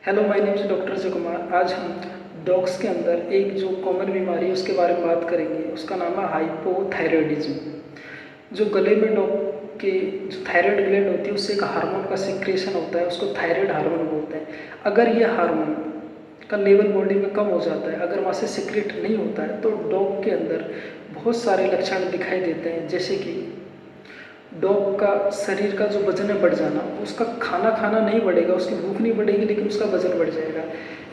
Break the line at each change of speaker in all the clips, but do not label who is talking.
Hello, my name is doctor Ajay Kumar. आज हम dogs के अंदर एक जो कॉमन बीमारी है उसके बारे में बात करेंगे। उसका नाम है हाइपोथायरॉयडिज्म। जो गले में डॉग के जो थायराइड ग्लैंड होती है उससे एक हार्मोन का सिक्रेशन होता है, उसको थायराइड हार्मोन बोलते हैं। अगर ये हार्मोन का लेवल बॉडी में कम हो जाता है, अगर वहाँ से सिक्रेट नहीं होता है, तो डॉग के अंदर बहुत सारे लक्षण दिखाई देते हैं। जैसे कि डॉग का शरीर का जो वजन है बढ़ जाना, उसका खाना खाना नहीं बढ़ेगा, उसकी भूख नहीं बढ़ेगी, लेकिन उसका वजन बढ़ जाएगा।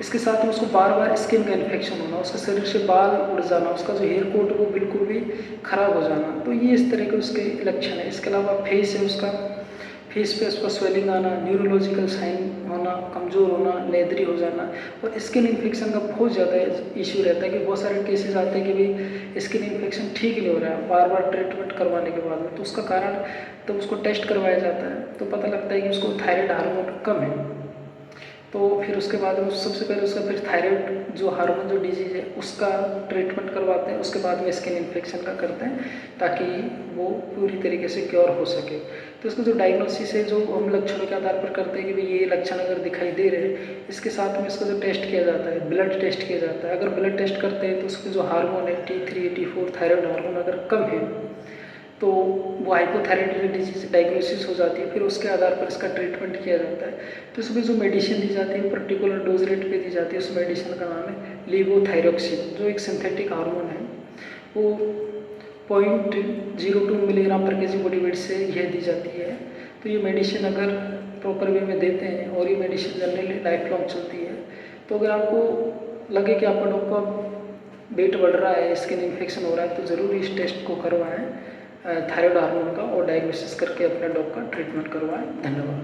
इसके साथ में उसको बार बार स्किन का इन्फेक्शन होना, उसके शरीर से बाल उड़ जाना, उसका जो हेयर कोट वो बिल्कुल भी खराब हो जाना। तो ये इस तरह के उसके लक्षण है। इसके अलावा फेस है, उसका फेस पे उसका स्वेलिंग आना, न्यूरोलॉजिकल साइन होना, कमज़ोर होना, लेदरी हो जाना, और स्किन इन्फेक्शन का बहुत ज़्यादा इशू रहता है कि बहुत सारे केसेस आते हैं कि भाई स्किन इन्फेक्शन ठीक नहीं हो रहा है बार बार ट्रीटमेंट करवाने के बाद में। तो उसका कारण तो उसको टेस्ट करवाया जाता है, तो पता लगता है कि उसको थायराइड हार्मोन कम है। तो फिर उसके बाद में सबसे पहले उसका फिर थायराइड जो हार्मोन जो डिजीज़ है उसका ट्रीटमेंट करवाते हैं। उसके बाद में स्किन इन्फेक्शन का करते हैं ताकि वो पूरी तरीके से क्योर हो सके। तो इसका जो डायग्नोसिस है, जो हम लक्षणों के आधार पर करते हैं कि भाई ये लक्षण अगर दिखाई दे रहे हैं, इसके साथ में इसका जो टेस्ट किया जाता है, ब्लड टेस्ट किया जाता है। अगर ब्लड टेस्ट करते हैं तो उसके जो हार्मोन है T3 T4 थायराइड हार्मोन अगर कम है तो वो हाइपोथायराइड डिजीज डायग्नोसिस हो जाती है। फिर उसके आधार पर इसका ट्रीटमेंट किया जाता है। तो इसमें जो मेडिसिन दी जाती है पर्टिकुलर डोज रेट पे दी जाती है। उस मेडिसिन का नाम है लेवोथायरोक्सिन, जो एक सिंथेटिक हार्मोन है। वो 0.02 मिलीग्राम पर केजी बॉडी वेट से यह दी जाती है। तो ये मेडिसिन अगर प्रॉपर वे में देते हैं, और ये मेडिसिन जनरली लाइफ लॉन्ग चलती है। तो अगर आपको लगे कि आपका डॉग का वेट बढ़ रहा है, स्किन इन्फेक्शन हो रहा है, तो ज़रूर इस टेस्ट को करवाएं थायराइड हार्मोन का, और डायग्नोसिस करके अपने डॉग का ट्रीटमेंट करवाएं। धन्यवाद।